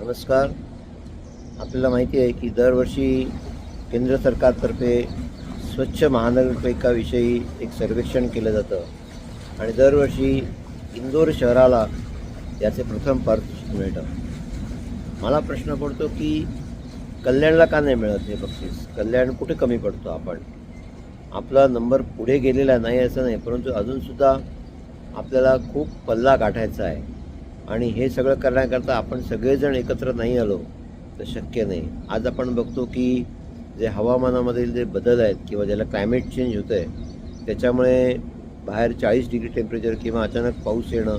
नमस्कार. आपल्याला माहिती आहे की दरवर्षी केंद्र सरकारतर्फे स्वच्छ महानगरपालिकाविषयी एक सर्वेक्षण केलं जातं आणि दरवर्षी इंदोर शहराला याचे प्रथम पारितोषिक मिळतं. मला प्रश्न पडतो की कल्याणला का नाही मिळत हे बक्षीस? कल्याण कुठे कमी पडतो? आपला नंबर पुढे गेलेला नाही असं नाही, परंतु अजूनसुद्धा आपल्याला खूप पल्ला गाठायचा आहे आणि हे सगळं करण्याकरता आपण सगळेजण एकत्र नाही आलो तर शक्य नाही. आज आपण बघतो की जे हवामानामधील जे बदल आहेत किंवा ज्याला क्लायमेट चेंज होतं आहे त्याच्यामुळे बाहेर 40 डिग्री टेम्परेचर किंवा अचानक पाऊस येणं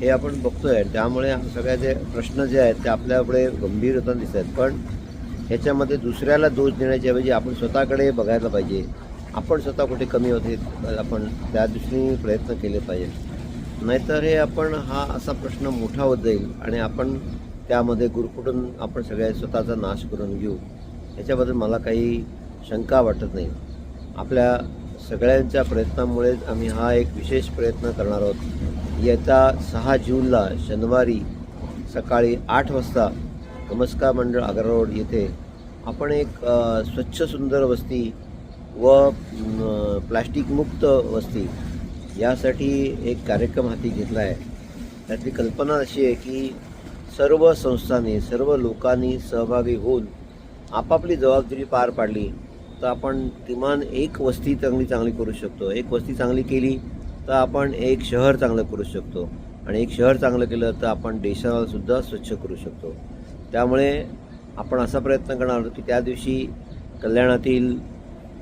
हे आपण बघतो आहे. त्यामुळे सगळ्या जे प्रश्न जे आहेत ते आपल्यापुढे गंभीर होताना दिसत आहेत. पण ह्याच्यामध्ये दुसऱ्याला दोष देण्याच्या ऐवजी आपण स्वतःकडे बघायला पाहिजे. आपण स्वतः कुठे कमी होते आपण त्या दृष्टीने प्रयत्न केले पाहिजे. नाहीतर हे हा असा प्रश्न मोठा होत जाईल आणि आपण त्यामध्ये गुरफटून आपण सगळ्या स्वतःचा नाश करून घेऊ. याच्याबद्दल मला काही शंका वाटत नाही. आपल्या सगळ्यांच्या प्रयत्नामुळेच आम्ही हा एक विशेष प्रयत्न करणार आहोत. येत्या 6 जूनला शनिवारी सकाळी 8 वाजता नमस्कार मंडळ आग्रा रोड येथे आपण एक स्वच्छ सुंदर वस्ती व प्लास्टिकमुक्त वस्ती यासाठी एक कार्यक्रम हाती घेतला आहे. त्यातली कल्पना अशी आहे की सर्व संस्थांनी सर्व लोकांनी सहभागी होऊन आपापली जबाबदारी पार पाडली तर आपण किमान एक वस्ती चांगली करू शकतो. एक वस्ती चांगली केली तर आपण एक शहर चांगलं करू शकतो आणि एक शहर चांगलं केलं तर आपण देशालासुद्धा स्वच्छ करू शकतो. त्यामुळे आपण असा प्रयत्न करणार आहोत की त्या दिवशी कल्याणातील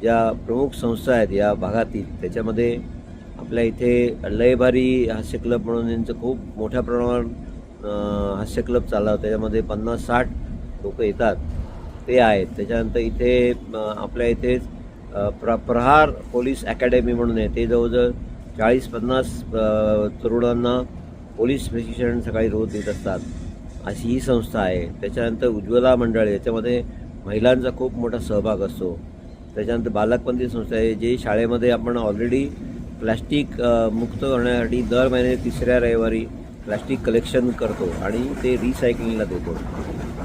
ज्या प्रमुख संस्था आहेत या भागातील त्याच्यामध्ये आपल्या इथे लयभारी हास्य क्लब म्हणून यांचं खूप मोठ्या प्रमाणावर हास्य क्लब चालला. त्याच्यामध्ये 50-60 लोक येतात ते आहेत. त्याच्यानंतर इथे आपल्या इथेच प्रहार पोलीस अकॅडमी म्हणून आहे. ते जवळजवळ 40-50 तरुणांना पोलीस प्रशिक्षण सकाळी रोज देत असतात अशी ही संस्था आहे. त्याच्यानंतर उज्ज्वला मंडळ याच्यामध्ये महिलांचा खूप मोठा सहभाग असतो. त्याच्यानंतर बालकपंथी संस्था आहे जे शाळेमध्ये आपण ऑलरेडी प्लॅस्टिक मुक्त करण्यासाठी दर महिने 3ऱ्या रविवारी प्लॅस्टिक कलेक्शन करतो आणि ते रिसायकलिंगला देतो.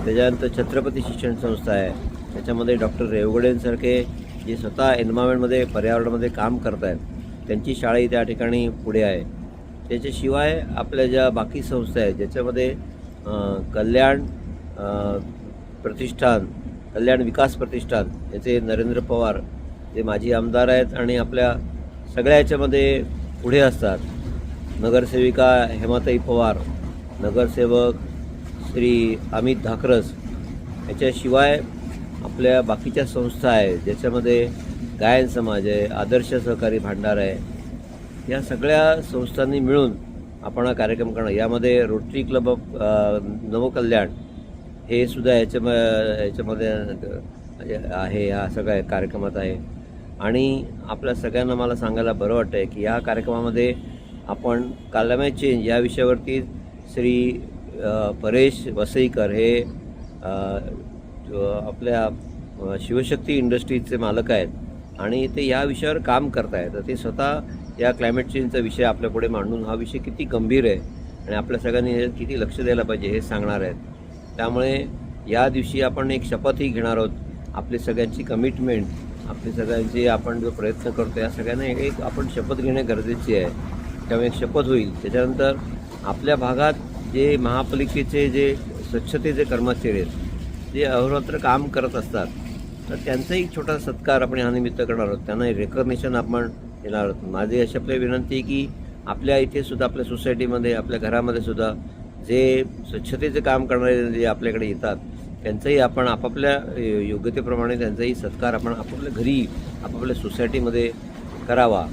त्याच्यानंतर छत्रपती शिक्षण संस्था आहे. त्याच्यामध्ये डॉक्टर रेवगडेंसारखे जे स्वतः एन्व्हायरमेंटमध्ये पर्यावरणामध्ये काम करत आहेत त्यांची शाळाही त्या ठिकाणी पुढे आहे. त्याच्याशिवाय आपल्या ज्या बाकी संस्था आहेत ज्याच्यामध्ये कल्याण प्रतिष्ठान, कल्याण विकास प्रतिष्ठान याचे नरेंद्र पवार जे माजी आमदार आहेत आणि आपल्या सगळ्या याच्यामध्ये पुढे असतात. नगरसेविका हेमाताई पवार, नगरसेवक श्री अमित धाकरस, याच्याशिवाय आपल्या बाकीच्या संस्था आहेत ज्याच्यामध्ये गायन समाज आहे, आदर्श सहकारी भांडार आहे. या सगळ्या संस्थांनी मिळून आपण हा कार्यक्रम करणार. यामध्ये रोटरी क्लब ऑफ नवकल्याण हे सुद्धा याच्यामध्ये आहे. हा सगळ्या कार्यक्रमात आहे आणि आपल्या सगळ्यांना मला सांगायला बरं वाटतं आहे की या कार्यक्रमामध्ये आपण क्लायमेट चेंज या विषयावरती श्री परेश वसईकर हे आपल्या शिवशक्ती इंडस्ट्रीजचे मालक आहेत आणि ते या विषयावर काम करत आहेत. तर ते स्वतः या क्लायमेट चेंजचा विषय आपल्यापुढे मांडून हा विषय किती गंभीर आहे आणि आपल्या सगळ्यांनी किती लक्ष द्यायला पाहिजे हे सांगणार आहेत. त्यामुळे या दिवशी आपण एक शपथही घेणार आहोत. आपली सगळ्यांची कमिटमेंट, आपली सगळ्यांची आपण जो प्रयत्न करतो या सगळ्यांना एक आपण शपथ घेणे गरजेची आहे. त्यामुळे एक शपथ होईल. त्याच्यानंतर आपल्या भागात जे महापालिकेचे जे स्वच्छतेचे कर्मचारी आहेत जे अहोरात्र काम करत असतात तर त्यांचाही एक छोटा सत्कार आपण या निमित्त करणार आहोत. त्यांना रेकग्निशन आपण देणार आहोत. माझी अशी आपली विनंती आहे की आपल्या इथे सुद्धा आपल्या सोसायटीमध्ये आपल्या घरामध्ये सुद्धा जे स्वच्छतेचे काम करणारे जे आपल्याकडे येतात त्यांचंही आपण आपापल्या योग्यतेप्रमाणे त्यांचाही सत्कार आपण आपापल्या घरी आपापल्या सोसायटीमध्ये करावा.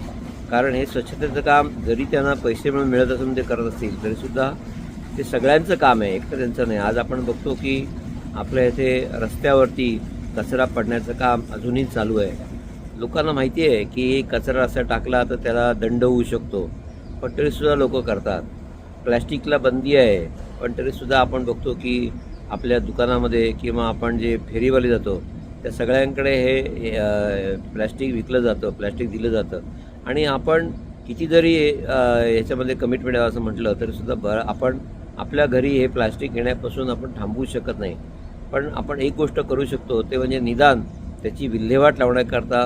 कारण हे स्वच्छतेचं काम जरी त्यांना पैसे मिळून मिळत असून ते करत असतील तरीसुद्धा ते सगळ्यांचं काम आहे, एकटं त्यांचं नाही. आज आपण बघतो की आपल्या इथे रस्त्यावरती कचरा पडण्याचं काम अजूनही चालू आहे. लोकांना माहिती आहे की कचरा असा टाकला तर त्याला दंड होऊ शकतो पण तरीसुद्धा लोक करतात. प्लॅस्टिकला बंदी आहे पण तरीसुद्धा आपण बघतो की आपल्या दुकानामध्ये किंवा आपण जे फेरीवाले जातो त्या सगळ्यांकडे हे प्लॅस्टिक विकलं जातं, प्लॅस्टिक दिलं जातं आणि आपण किती जरी याच्यामध्ये कमिटमेंट आहे असं म्हटलं तरीसुद्धा आपण आपल्या घरी हे प्लास्टिक येण्यापासून आपण थांबवू शकत नाही, पण आपण एक गोष्ट करू शकतो, ते म्हणजे निदान त्याची विल्हेवाट लावण्याकरता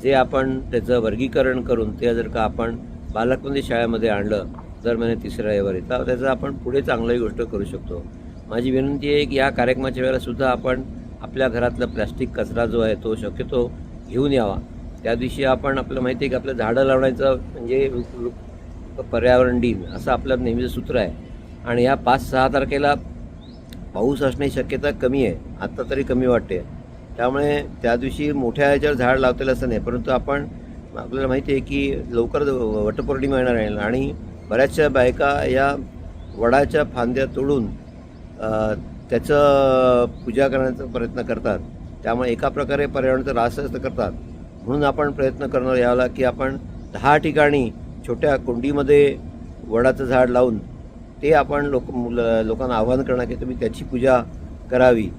जे आपण त्याचं वर्गीकरण करून ते जर का आपण बालकमंदिर शाळेमध्ये आणलं दर महिने 3ऱ्या रविवारी, तर त्याचं आपण पुढे चांगली गोष्ट करू शकतो. माझी विनंती आहे की या कार्यक्रमाच्या वेळेला सुद्धा आपण आपल्या घरातला प्लास्टिक कचरा जो आहे तो शक्यतो घेऊन यावा. त्या दिवशी आपण आपल्याला माहिती आहे की आपलं झाडं लावण्याचं म्हणजे पर्यावरण दिन असं आपलं नेहमीचं सूत्र आहे. आणि या 5-6 तारखेला पाऊस असण्याची शक्यता कमी आहे, आत्ता तरी कमी वाटते. त्यामुळे त्या दिवशी मोठ्या ह्याच्यावर झाड लावतेलं असं नाही, परंतु आपल्याला माहिती आहे की लवकर वटपौर्णिमा येणार आहे आणि बऱ्याचशा बायका या वडाच्या फांद्या तोडून त्याचं पूजा करण्याचा प्रयत्न करतात. त्यामुळे एका प्रकारे पर्यावरणाचा ऱ्हासच करतात. म्हणून आपण प्रयत्न करणार याला की आपण 10 ठिकाणी छोट्या कुंडीमध्ये वडाचं झाड लावून ते आपण लोकांना आवाहन करणार की तुम्ही त्याची पूजा करावी.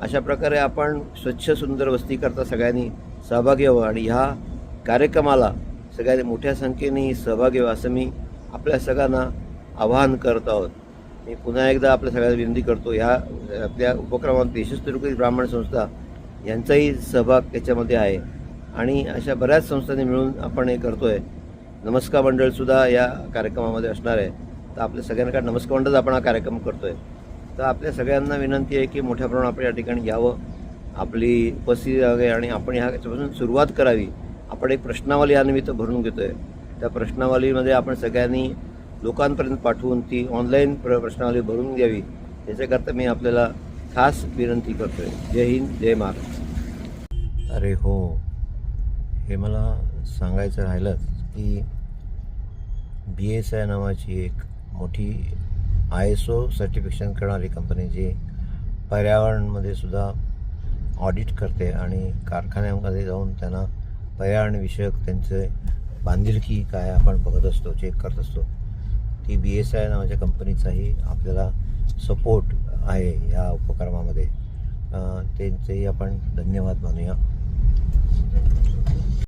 अशा प्रकारे आपण स्वच्छ सुंदर वस्ती करता सगळ्यांनी सहभागी व्हावं आणि ह्या कार्यक्रमाला सगळ्यांनी मोठ्या संख्येने सहभागी व्हावं असं मी आपल्या सगळ्यांना आवाहन करत आहोत. मी पुन्हा एकदा आपल्या सगळ्यांना विनंती करतो, ह्या आपल्या उपक्रमात देशस्थ तिरुपती ब्राह्मण संस्था यांचाही सहभाग त्याच्यामध्ये आहे आणि अशा बऱ्याच संस्थांनी मिळून आपण हे करतो आहे. नमस्कार मंडळसुद्धा या कार्यक्रमामध्ये असणार आहे. तर आपल्या सगळ्यांना नमस्कार मंडळ आपण हा कार्यक्रम करतो आहे. तर आपल्या सगळ्यांना विनंती आहे की मोठ्या प्रमाणात आपण या ठिकाणी यावं, आपली उपस्थिती आहे आणि आपण ह्याच्यापासून सुरुवात करावी. आपण एक प्रश्नावली यानिमित्त भरून घेतो आहे. त्या प्रश्नावलीमध्ये आपण सगळ्यांनी लोकांपर्यंत पाठवून ती ऑनलाईन प्रश्नावली भरून द्यावी, याच्याकरता मी आपल्याला खास विनंती करतो आहे. जय हिंद, जय महाराष्ट्र. अरे हो, हे मला सांगायचं राहिलंच की BSI नावाची एक मोठी ISO सर्टिफिकेशन करणारी कंपनी जी पर्यावरणमध्ये सुद्धा ऑडिट करते आणि कारखान्यामध्ये जाऊन त्यांना पर्यावरणविषयक त्यांचे बांधिलकी काय आपण बघत असतो, चेक करत असतो. ती BSI नावाच्या कंपनीचाही आपल्याला सपोर्ट आहे या उपक्रमामध्ये. त्यांचेही आपण धन्यवाद मानूया.